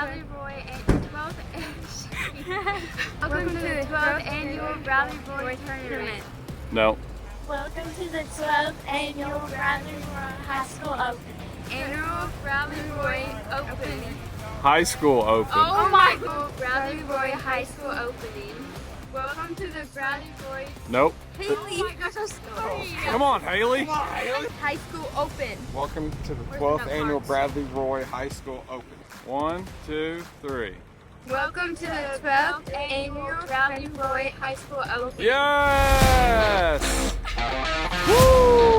Bradley Roy 12th Welcome to the 12th annual Bradley Roy tournament. No. Welcome to the 12th annual Bradley Roy High School Open. Annual Bradley Roy opening. High school open. Oh my God! Bradley Roy High School opening. Welcome to the Bradley Roy. Nope. Haley. Oh my gosh, I'm sorry. Come on, Haley. High School Open. Welcome to the Where's 12th the annual marks? Bradley Roy High School Open. 1, 2, 3. Welcome to the 12th annual Bradley Roy High School Open. Yes! Woo!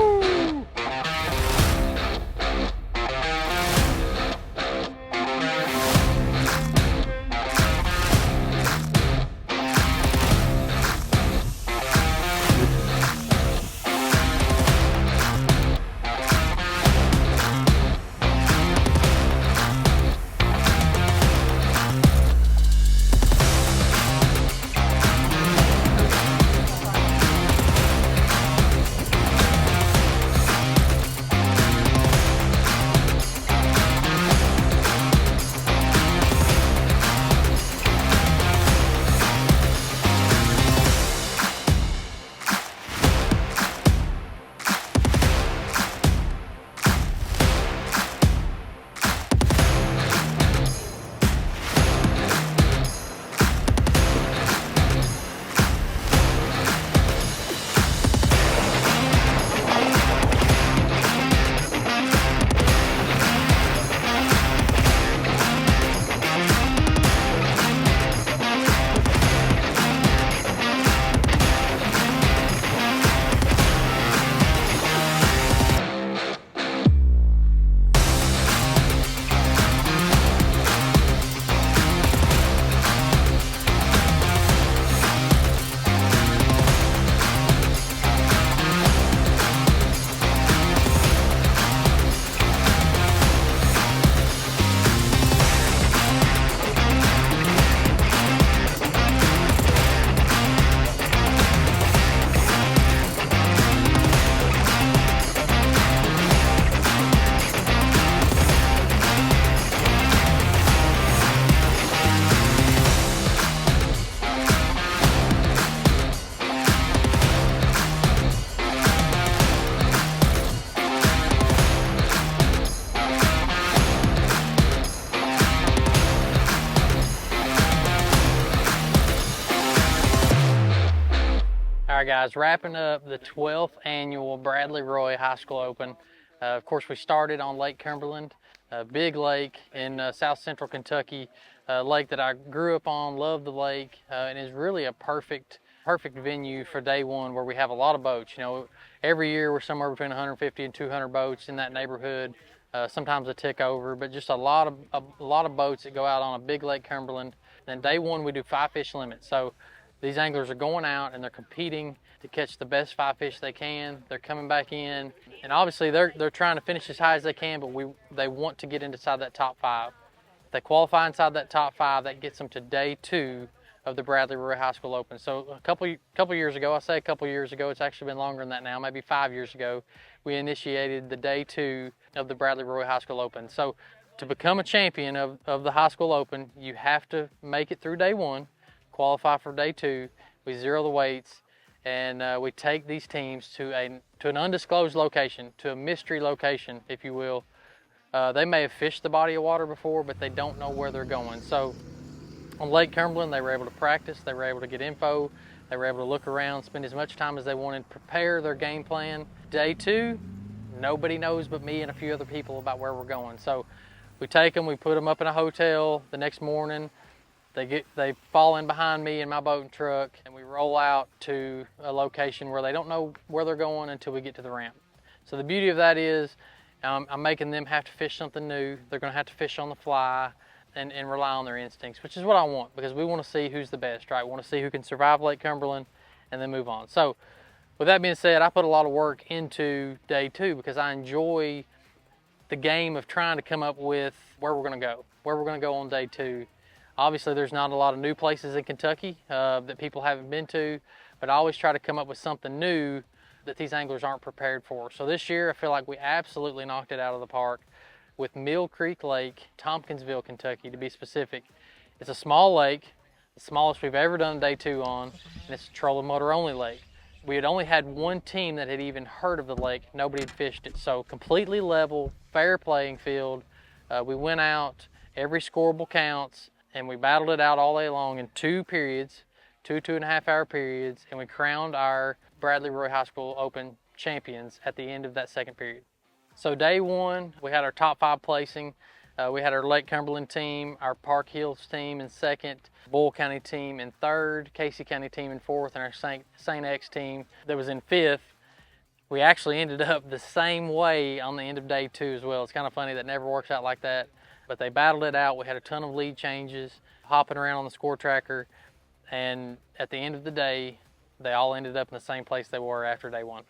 All right, guys, wrapping up the 12th annual Bradley Roy High School Open. Of course, we started on Lake Cumberland, a big lake in south central Kentucky, a lake that I grew up on, love the lake, and is really a perfect venue for day one where we have a lot of boats. You know, every year we're somewhere between 150 and 200 boats in that neighborhood, sometimes a tick over, but just a lot of boats that go out on a big Lake Cumberland. Then day one we do 5 fish limits. So these anglers are going out and they're competing to catch the best 5 fish they can. They're coming back in, and obviously they're trying to finish as high as they can, but they want to get inside that top 5. If they qualify inside that top 5, that gets them to day 2 of the Bradley Roy High School Open. So a couple years ago, I say a couple years ago, it's actually been longer than that now, maybe 5 years ago, we initiated the day 2 of the Bradley Roy High School Open. So to become a champion of the High School Open, you have to make it through day 1, qualify for day 2. We zero the weights, and we take these teams to an undisclosed location, to a mystery location, if you will. They may have fished the body of water before, but they don't know where they're going. So on Lake Cumberland, they were able to practice, they were able to get info, they were able to look around, spend as much time as they wanted, prepare their game plan. Day 2, nobody knows but me and a few other people about where we're going. So we take them, we put them up in a hotel. The next morning, they fall in behind me in my boat and truck, and we roll out to a location where they don't know where they're going until we get to the ramp. So the beauty of that is I'm making them have to fish something new. They're going to have to fish on the fly and rely on their instincts, which is what I want, because we want to see who's the best, right? We want to see who can survive Lake Cumberland and then move on. So with that being said, I put a lot of work into day 2 because I enjoy the game of trying to come up with where we're going to go on day 2. Obviously, there's not a lot of new places in Kentucky that people haven't been to, but I always try to come up with something new that these anglers aren't prepared for. So this year, I feel like we absolutely knocked it out of the park. with Mill Creek Lake, Tompkinsville, Kentucky to be specific. It's a small lake, the smallest we've ever done day 2 on, and it's a trolling motor only lake. We had only had one team that had even heard of the lake. Nobody had fished it. So completely level, fair playing field. We went out, every scoreable counts, and we battled it out all day long in 2 periods, 2.5 hour periods, and we crowned our Bradley Roy High School Open champions at the end of that second period. So day 1, we had our top 5 placing. We had our Lake Cumberland team, our Park Hills team in second, Boyle County team in third, Casey County team in fourth, and our St. X team that was in fifth. We actually ended up the same way on the end of day 2 as well. It's kind of funny that never works out like that, but they battled it out. We had a ton of lead changes, hopping around on the score tracker, and at the end of the day, they all ended up in the same place they were after day 1.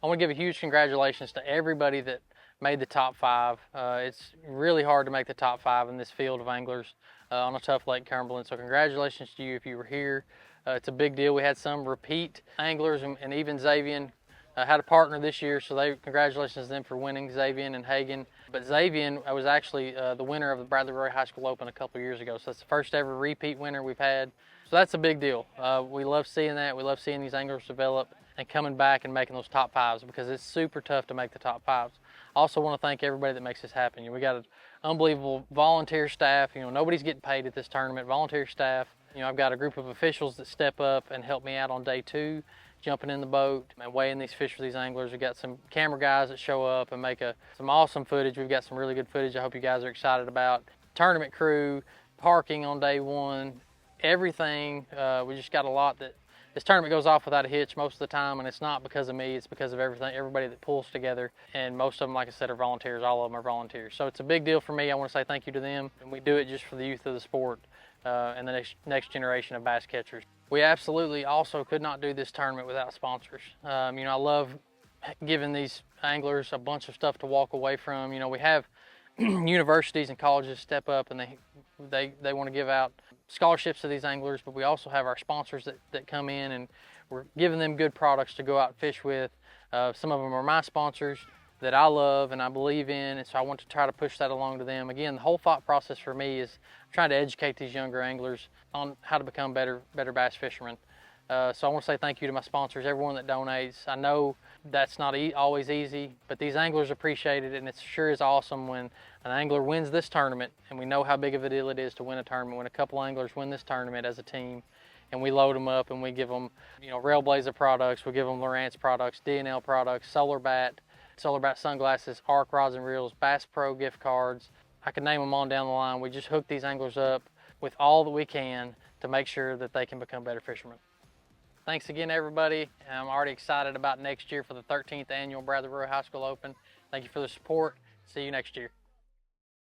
I want to give a huge congratulations to everybody that made the top 5. It's really hard to make the top 5 in this field of anglers on a tough Lake Cumberland. So congratulations to you if you were here. It's a big deal. We had some repeat anglers, and even Xavier had a partner this year, so congratulations to them for winning, Xavier and Hagen. But Xavier was actually the winner of the Bradley Roy High School Open a couple years ago, so that's the first ever repeat winner we've had. So that's a big deal. We love seeing that. We love seeing these anglers develop and coming back and making those top 5s, because it's super tough to make the top 5s. I also want to thank everybody that makes this happen. We got an unbelievable volunteer staff. Nobody's getting paid at this tournament. Volunteer staff. I've got a group of officials that step up and help me out on day 2, jumping in the boat and weighing these fish for these anglers. We've got some camera guys that show up and make some awesome footage. We've got some really good footage I hope you guys are excited about. Tournament crew, parking on day 1, everything. We just got a lot that this tournament goes off without a hitch most of the time, and it's not because of me, it's because of everybody that pulls together. And most of them, like I said, are volunteers. All of them are volunteers. So it's a big deal for me. I want to say thank you to them. And we do it just for the youth of the sport and the next generation of bass catchers. We absolutely also could not do this tournament without sponsors. I love giving these anglers a bunch of stuff to walk away from. We have universities and colleges step up, and they want to give out scholarships to these anglers, but we also have our sponsors that come in, and we're giving them good products to go out and fish with. Some of them are my sponsors that I love and I believe in, and so I want to try to push that along to them. Again, the whole thought process for me is trying to educate these younger anglers on how to become better bass fishermen. So I want to say thank you to my sponsors, everyone that donates. I know that's not always easy, but these anglers appreciate it, and it sure is awesome when an angler wins this tournament, and we know how big of a deal it is to win a tournament. When a couple anglers win this tournament as a team, and we load them up and we give them, Railblazer products, we give them Lowrance products, D&L products, Solar Bat sunglasses, Arc rods and reels, Bass Pro gift cards. I could name them on down the line. We just hook these anglers up with all that we can to make sure that they can become better fishermen. Thanks again, everybody. I'm already excited about next year for the 13th annual Bradley Roy High School Open. Thank you for the support. See you next year.